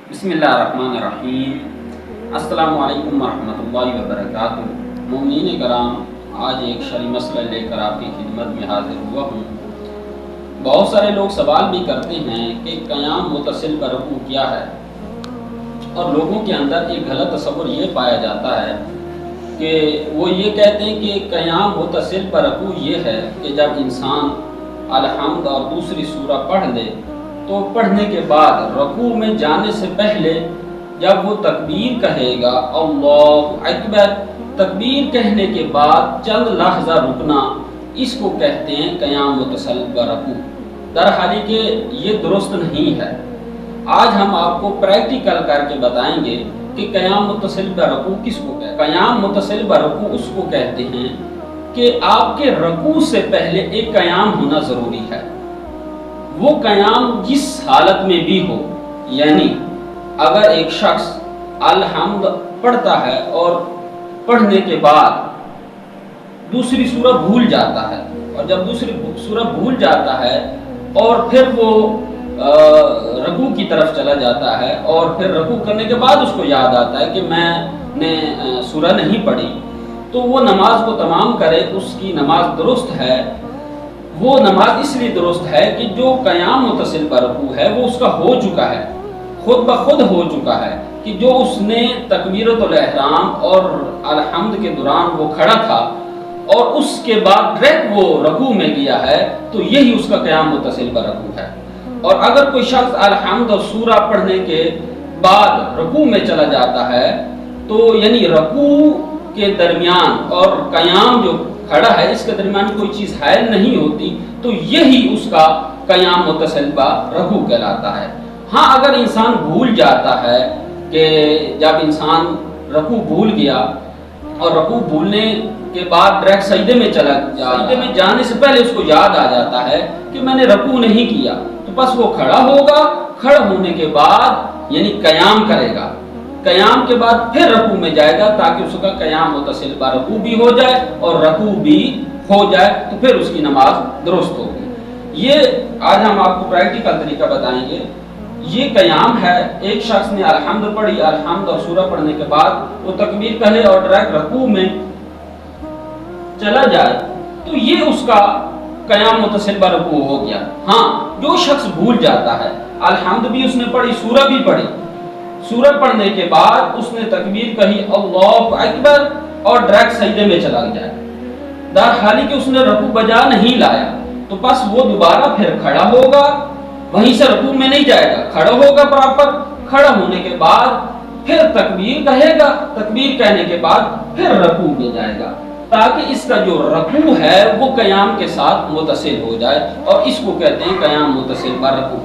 बिस्मिल्लाहिर्रहमानिर्रहीम। अस्सलामु अलैकुम वरहमतुल्लाहि वबरकातुहू। मोमिनीन कराम, आज एक शरई मसला लेकर आपकी खिदमत में हाजिर हुआ हूँ। बहुत सारे लोग सवाल भी करते हैं कि क़याम मुतसिल बरकू क्या है, और लोगों के अंदर एक गलत तसव्वुर ये पाया जाता है कि वो ये कहते हैं कि क़याम मुतसिल बरकू ये है कि जब इंसान अलहम्द और दूसरी सूरह पढ़ ले तो पढ़ने के बाद रकू में जाने से पहले जब वो तकबीर कहेगा अल्लाहु अकबर, तकबीर कहने के बाद चंद लहज़ा रुकना, इसको कहते हैं क़याम मुतसिल बरकू। दरहाली के ये दुरुस्त नहीं है। आज हम आपको प्रैक्टिकल करके बताएंगे कि क़याम मुतसिल बरकू किसको कहते हैं। क़याम मुतसिल बरकू उसको कहते हैं कि आपके रकू से पहले एक क़याम होना ज़रूरी है। वो क़याम जिस हालत में भी हो, यानी अगर एक शख्स अलहम्द पढ़ता है और पढ़ने के बाद दूसरी सूरह भूल जाता है, और जब दूसरी सूरह भूल जाता है और फिर वो रकू की तरफ चला जाता है और फिर रकू करने के बाद उसको याद आता है कि मैंने सूरह नहीं पढ़ी, तो वो नमाज को तमाम करे, उसकी नमाज दुरुस्त है। वो नमाज इसलिए दुरुस्त है कि जो क़याम मुतसिल बरकू है वो उसका हो चुका है, खुद ब खुद हो चुका है कि जो उसने तकबीरतुल एहराम और अलहम्द के दौरान वो खड़ा था और उसके बाद डायरेक्ट वो रकू में गया है, तो यही उसका क़याम मुतसिल बरकू है। और अगर कोई शख्स अलहम्द और सूरा पढ़ने के बाद रकू में चला जाता है, तो यानी रकू के दरमियान और क़याम जो खड़ा है इसके दरमियान कोई चीज़ हायल नहीं होती, तो यही उसका क़याम मुतसिल बरकू कहलाता है। हाँ, अगर इंसान भूल जाता है कि जब इंसान रकू भूल गया और रकू भूलने के बाद डायरेक्ट सजदे में चला जाता, सजदे में जाने से पहले उसको याद आ जाता है कि मैंने रकू नहीं किया, तो बस वो खड़ा होगा, खड़ा होने के बाद यानी क़याम करेगा, क़याम के बाद फिर रकू में जाएगा ताकि उसका क़याम मुतसिल बरकू भी हो जाए और रकू भी हो जाए, तो फिर उसकी नमाज दुरुस्त होगी। ये आज हम आपको प्रैक्टिकल तरीका बताएंगे। ये क़याम है, एक शख्स ने अलहम्द पढ़ी, अलहम्द और सूरह पढ़ने के बाद वो तकबीर कहे और डायरेक्ट रकू में चला जाए, तो ये उसका क़याम मुतसिल बरकू हो गया। हाँ, जो शख्स भूल जाता है, अलहम्द भी उसने पढ़ी, सूरह भी पढ़ी, सूरह पढ़ने के बाद उसने तकबीर कही अल्लाहु अकबर और डायरेक्ट सजदे में चला जाए, दरहाली कि उसने रकू बजा नहीं लाया, तो बस वो दोबारा फिर खड़ा होगा, वहीं से रकू में नहीं जाएगा, खड़ा होगा प्रॉपर, खड़ा होने के बाद फिर तकबीर कहेगा, तकबीर कहने के बाद फिर रकू में जाएगा, ताकि इसका जो रकू है वो क़याम के साथ मुतसिल हो जाए, और इसको कहते हैं क़याम मुतसिल बरकू।